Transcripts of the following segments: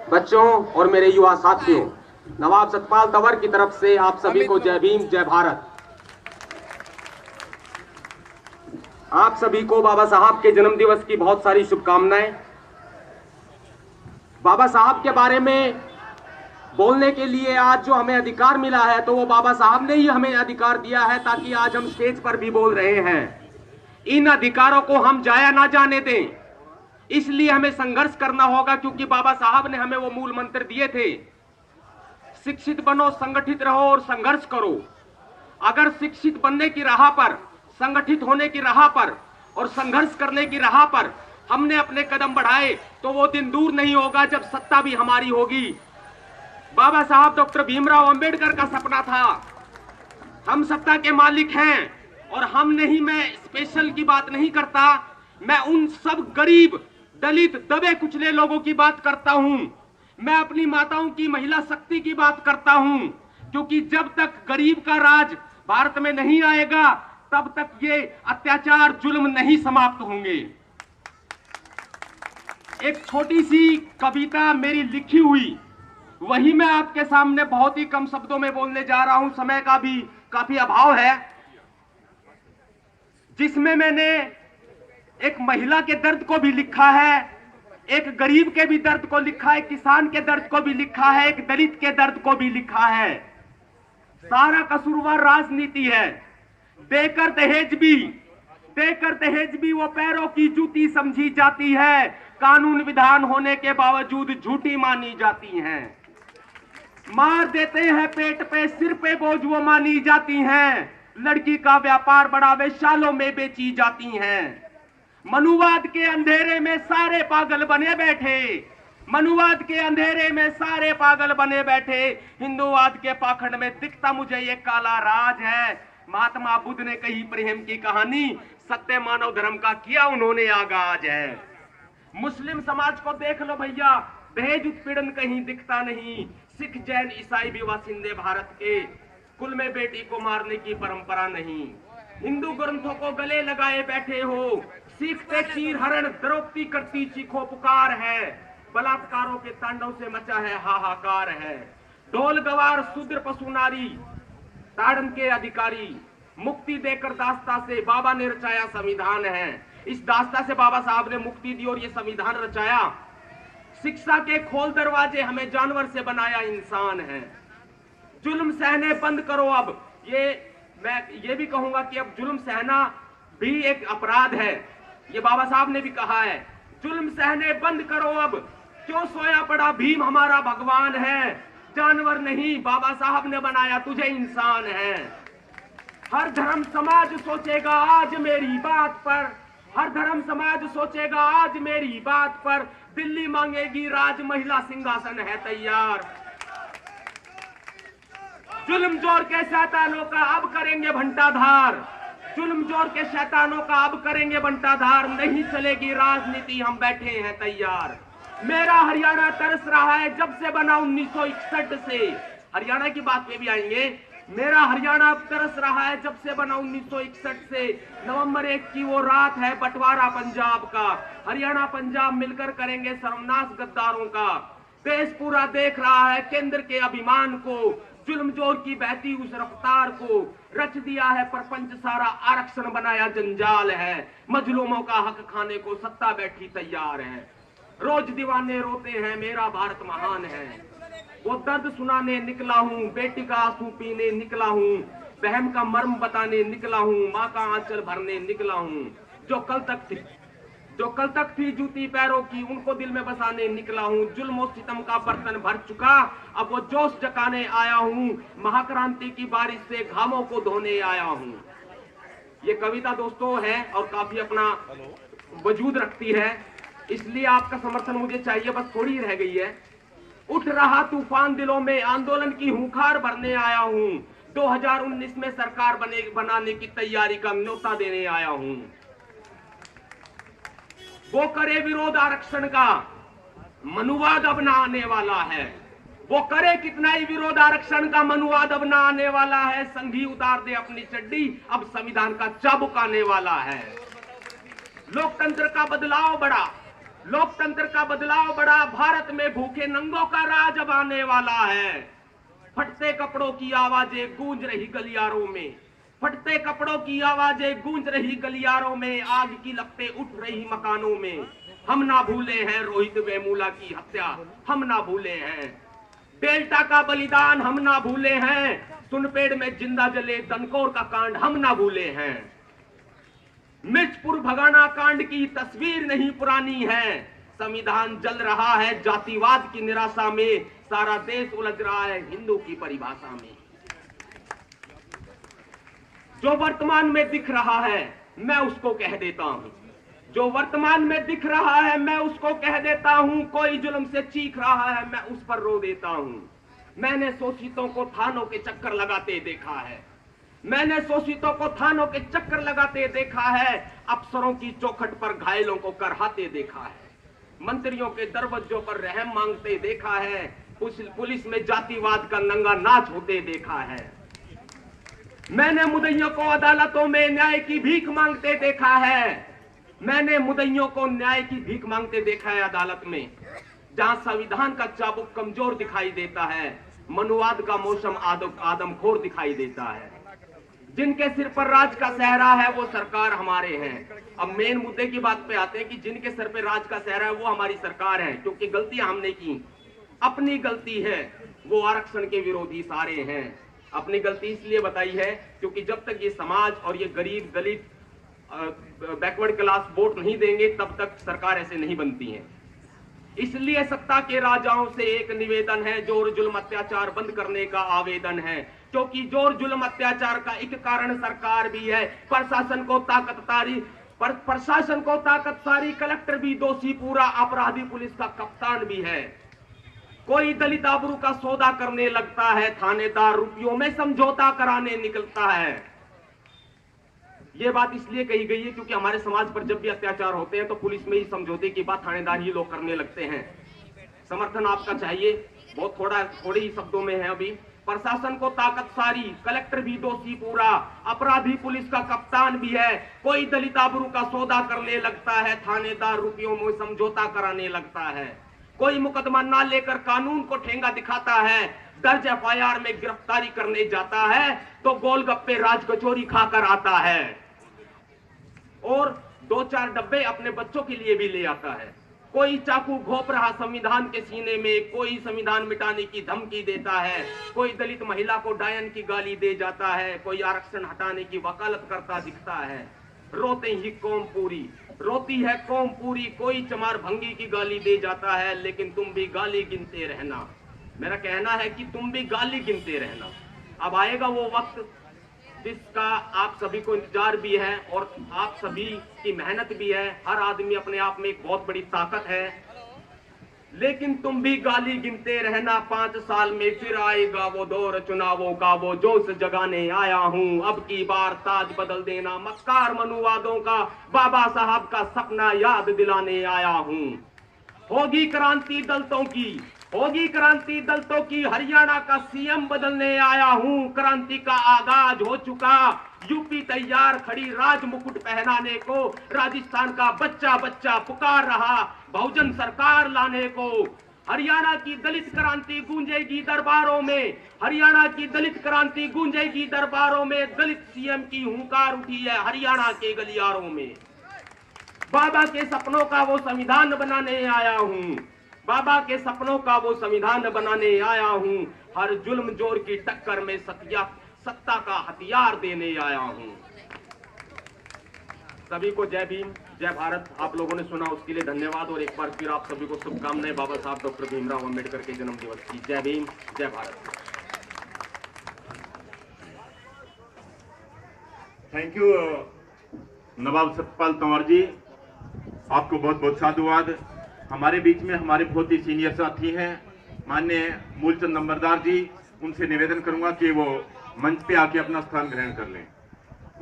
बच्चों और मेरे युवा साथियों, नवाब सतपाल तंवर की तरफ से आप सभी को जय भीम, जय भारत। आप सभी को बाबा साहब के जन्म दिवस की बहुत सारी शुभकामनाएं। बाबा साहब के बारे में बोलने के लिए आज जो हमें अधिकार मिला है, तो वो बाबा साहब ने ही हमें अधिकार दिया है, ताकि आज हम स्टेज पर भी बोल रहे हैं। इन अधिकारों को हम जाया ना जाने दें, इसलिए हमें संघर्ष करना होगा, क्योंकि बाबा साहब ने हमें वो मूल मंत्र दिए थे, शिक्षित बनो, संगठित रहो और संघर्ष करो। अगर शिक्षित बनने की राह पर, संगठित होने की राह पर और संघर्ष करने की राह पर हमने अपने कदम बढ़ाए, तो वो दिन दूर नहीं होगा जब सत्ता भी हमारी होगी। बाबा साहब डॉक्टर भीमराव अंबेडकर का सपना था, हम सत्ता के मालिक हैं। और हम नहीं, मैं स्पेशल की बात नहीं करता, मैं उन सब गरीब, दलित, दबे कुचले लोगों की बात करता हूं। मैं अपनी माताओं की, महिला शक्ति की बात करता हूं, क्योंकि जब तक गरीब का राज भारत में नहीं आएगा, तब तक ये अत्याचार, जुल्म नहीं समाप्त होंगे। एक छोटी सी कविता मेरी लिखी हुई, वही मैं आपके सामने बहुत ही कम शब्दों में बोलने जा रहा हूं, समय का भी काफी अभाव है, जिसमें मैंने एक महिला के दर्द को भी लिखा है, एक गरीब के भी दर्द को लिखा है, किसान के दर्द को भी लिखा है, एक दलित के दर्द को भी लिखा है। सारा कसूरवार राजनीति है। देकर दहेज भी वो पैरों की जूती समझी जाती है, कानून विधान होने के बावजूद झूठी मानी जाती हैं। मार देते हैं पेट पे, सिर पे बोझ वो मानी जाती हैं। लड़की का व्यापार बड़ा वेश्यालयों में बेची जाती हैं। मनुवाद के अंधेरे में सारे पागल बने बैठे, मनुवाद के अंधेरे में सारे पागल बने बैठे। हिंदूवाद के पाखंड में दिखता मुझे ये काला राज है। महात्मा बुद्ध ने कही प्रेम की कहानी, सत्य मानव धर्म का किया उन्होंने आगाज है। मुस्लिम समाज को देख लो भैया, दहेज उत्पीड़न कहीं दिखता नहीं। सिख, जैन, ईसाई भी वासिंदे भारत के, कुल में बेटी को मारने की परंपरा नहीं। हिंदू ग्रंथों को गले लगाए बैठे हो, सीखते चीर हरण, द्रौपदी करती चीखो पुकार है। बलात्कारों के तांडव से मचा है हाहाकार है। ढोल गवार, शूद्र, पशु, नारी, ताड़न के अधिकारी, मुक्ति देकर दास्ता से बाबा ने रचाया संविधान है। इस दास्ता से बाबा साहब ने मुक्ति दी और ये संविधान रचाया। शिक्षा के खोल दरवाजे, हमें जानवर से बनाया इंसान है। जुल्म सहने बंद करो अब। मैं ये भी कहूंगा कि अब जुल्म सहना भी एक अपराध है, ये बाबा साहब ने भी कहा है। जुल्म सहने बंद करो अब, क्यों सोया पड़ा भीम हमारा भगवान है। जानवर नहीं, बाबा साहब ने बनाया तुझे इंसान है। हर धर्म समाज सोचेगा आज मेरी बात पर, हर धर्म समाज सोचेगा आज मेरी बात पर। दिल्ली मांगेगी राज, महिला सिंहासन है तैयार। जुल्म जोर के शैतानों का अब करेंगे भंटाधार, जुल्म जोर के शैतानों का अब करेंगे भंटाधार। नहीं चलेगी राजनीति, हम बैठे हैं तैयार। मेरा हरियाणा तरस रहा है जब से बना 1961 से, हरियाणा की बात पे भी आएंगे। मेरा हरियाणा तरस रहा है जब से बना 1961 से। नवंबर 1 की वो रात है, बंटवारा पंजाब का। हरियाणा पंजाब मिलकर करेंगे सर्वनाश गद्दारों का। देश पूरा देख रहा है केंद्र के अभिमान को, जुल्म जोर की बहती उस रफ्तार को। रच दिया है प्रपंच सारा, आरक्षण बनाया जंजाल है। मजलूमों का हक खाने को सत्ता बैठी तैयार है। रोज दीवाने रोते हैं मेरा भारत महान है। वो दर्द सुनाने निकला हूँ, बेटी का आंसू पीने निकला हूँ, बहन का मर्म बताने निकला हूँ, माँ का आंचल भरने निकला हूँ। जो कल तक थी जूती पैरों की, उनको दिल में बसाने निकला हूँ। जुल्म और सितम का बर्तन भर चुका, अब वो जोश जगाने आया हूँ। महाक्रांति की बारिश से घामों को धोने आया हूँ। ये कविता दोस्तों है और काफी अपना वजूद रखती है, इसलिए आपका समर्थन मुझे चाहिए, बस थोड़ी रह गई है। उठ रहा तूफान दिलों में, आंदोलन की हुंकार भरने आया हूँ। 2019 में सरकार बनाने की तैयारी का न्योता देने आया हूँ। वो करे विरोध आरक्षण का, मनुवाद अब ना आने वाला है। वो करे कितना ही विरोध आरक्षण का, मनुवाद अब ना आने वाला है। संघी उतार दे अपनी चड्डी, अब संविधान का चाबुक आने वाला है। लोकतंत्र का बदलाव बड़ा, लोकतंत्र का बदलाव बड़ा, भारत में भूखे नंगों का राज अब आने वाला है। फटते कपड़ों की आवाजें गूंज रही गलियारों में, फटते कपड़ों की आवाजें गूंज रही गलियारों में, आग की लपटें उठ रही मकानों में। हम ना भूले हैं रोहित वेमुला की हत्या, हम ना भूले हैं डेल्टा का बलिदान, हम ना भूले हैं सुनपेड़ में जिंदा जले दनकोर का कांड, हम ना भूले हैं। मिर्चपुर भगाना कांड की तस्वीर नहीं पुरानी है। संविधान जल रहा है जातिवाद की निराशा में, सारा देश उलझ रहा है हिंदू की परिभाषा में। जो वर्तमान में दिख रहा है मैं उसको कह देता हूं, जो वर्तमान में दिख रहा है मैं उसको कह देता हूं। कोई जुल्म से चीख रहा है मैं उस पर रो देता हूं। मैंने शोषितों को थानों के चक्कर लगाते देखा है, मैंने शोषितों को थानों के चक्कर लगाते देखा है। अफसरों की चौखट पर घायलों को करहाते देखा है, मंत्रियों के दरवाजों पर रहम मांगते देखा है, पुलिस में जातिवाद का नंगा नाच होते देखा है। मैंने मुद्दइयों को अदालतों में न्याय की भीख मांगते देखा है, मैंने मुद्दइयों को न्याय की भीख मांगते देखा है अदालत में। जहां संविधान का चाबुक कमजोर दिखाई देता है, मनुवाद का मौसम आदमखोर दिखाई देता है। जिनके सिर पर राज का सहरा है वो सरकार हमारे हैं। अब मेन मुद्दे की बात पे आते हैं कि जिनके सर पे राज का सहरा है वो हमारी सरकार है, क्योंकि गलतियां हमने की, अपनी गलती है। वो आरक्षण के विरोधी सारे हैं। अपनी गलती इसलिए बताई है क्योंकि जब तक ये समाज और ये गरीब दलित बैकवर्ड क्लास वोट नहीं देंगे तब तक सरकार ऐसे नहीं बनती है। इसलिए सत्ता के राजाओं से एक निवेदन है, जोर जुल्म अत्याचार बंद करने का आवेदन है। क्योंकि जोर जुल्म अत्याचार का एक कारण सरकार भी है। प्रशासन को ताकत सारी, कलेक्टर भी दोषी पूरा, अपराधी पुलिस का कप्तान भी है। कोई दलित आबरू का सौदा करने लगता है, थानेदार रुपयों में समझौता कराने निकलता है। ये बात इसलिए कही गई है क्योंकि हमारे समाज पर जब भी अत्याचार होते हैं तो पुलिस में ही समझौते की बात थानेदार ही लोग करने लगते हैं। समर्थन आपका चाहिए, बहुत थोड़े ही शब्दों में है। अभी प्रशासन को ताकत सारी, कलेक्टर भी दोषी पूरा, अपराधी पुलिस का कप्तान भी है। कोई दलित आबरू का सौदा करने लगता है, थानेदार रुपयों में समझौता कराने लगता है। कोई मुकदमा ना लेकर कानून को ठेंगा दिखाता है, दर्ज एफआईआर में गिरफ्तारी करने जाता है तो गोलगप्पे राज कचोरी खाकर आता है और 2-4 डब्बे अपने बच्चों के लिए भी ले आता है। कोई चाकू घोंप रहा संविधान के सीने में, कोई संविधान मिटाने की धमकी देता है, कोई दलित महिला को डायन की गाली दे जाता है, कोई आरक्षण हटाने की वकालत करता दिखता है। रोते ही कौम पूरी, रोती है कौम पूरी, कोई चमार भंगी की गाली दे जाता है, लेकिन तुम भी गाली गिनते रहना। मेरा कहना है कि तुम भी गाली गिनते रहना। अब आएगा वो वक्त जिसका आप सभी को इंतजार भी है और आप सभी की मेहनत भी है। हर आदमी अपने आप में एक बहुत बड़ी ताकत है, लेकिन तुम भी गाली गिनते रहना। 5 साल में फिर आएगा वो दौर चुनावों का, वो जोश जगाने आया हूं। अब की बार ताज बदल देना मक्कार मनुवादों का, बाबा साहब का सपना याद दिलाने आया हूं। होगी क्रांति दलितों की, होगी क्रांति दलितों की, हरियाणा का सीएम बदलने आया हूं। क्रांति का आगाज हो चुका, यूपी तैयार खड़ी राज मुकुट पहनाने को। राजस्थान का बच्चा बच्चा पुकार रहा बहुजन सरकार लाने को। हरियाणा की दलित क्रांति गूंजेगी दरबारों में, हरियाणा की दलित क्रांति गूंजेगी दरबारों में। दलित सीएम की हुंकार उठी है हरियाणा के गलियारों में। बाबा के सपनों का वो संविधान बनाने आया हूं, बाबा के सपनों का वो संविधान बनाने आया हूं। हर जुल्म जोर की टक्कर में सत्ता का हथियार देने आया हूं। सभी को जय भीम, जय भारत। आप लोगों ने सुना उसके लिए धन्यवाद और एक बार फिर आप सभी को शुभकामनाएं बाबा साहब डॉक्टर भीमराव अंबेडकर के जन्म दिवस की। जय भीम, जय भारत। थैंक यू नवाब सतपाल तंवर जी, आपको बहुत बहुत साधुवाद। हमारे बीच में हमारे बहुत ही सीनियर साथी हैं माननीय मूलचंद नंबरदार जी, उनसे निवेदन करूंगा कि वो मंच पे आके अपना स्थान ग्रहण कर लें।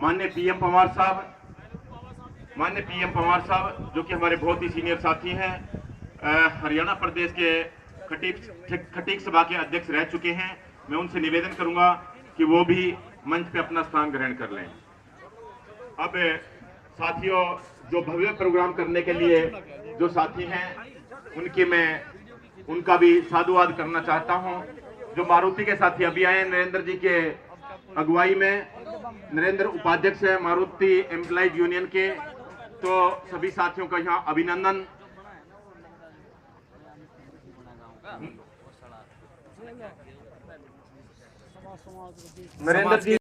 माननीय पीएम पंवार साहब, माननीय पीएम पंवार साहब जो कि हमारे बहुत ही सीनियर साथी हैं, हरियाणा प्रदेश के खटीक सभा के अध्यक्ष रह चुके हैं। मैं उनसे निवेदन करूंगा कि वो भी मंच पे अपना स्थान ग्रहण कर लें। अब साथियों, जो भव्य प्रोग्राम करने के लिए जो साथी हैं उनका भी साधुवाद करना चाहता हूं। जो मारुति के साथी अभी आए नरेंद्र जी के अगुवाई में, नरेंद्र उपाध्यक्ष है मारुति एम्प्लॉइज यूनियन के, तो सभी साथियों का यहाँ अभिनंदन। नरेंद्र जी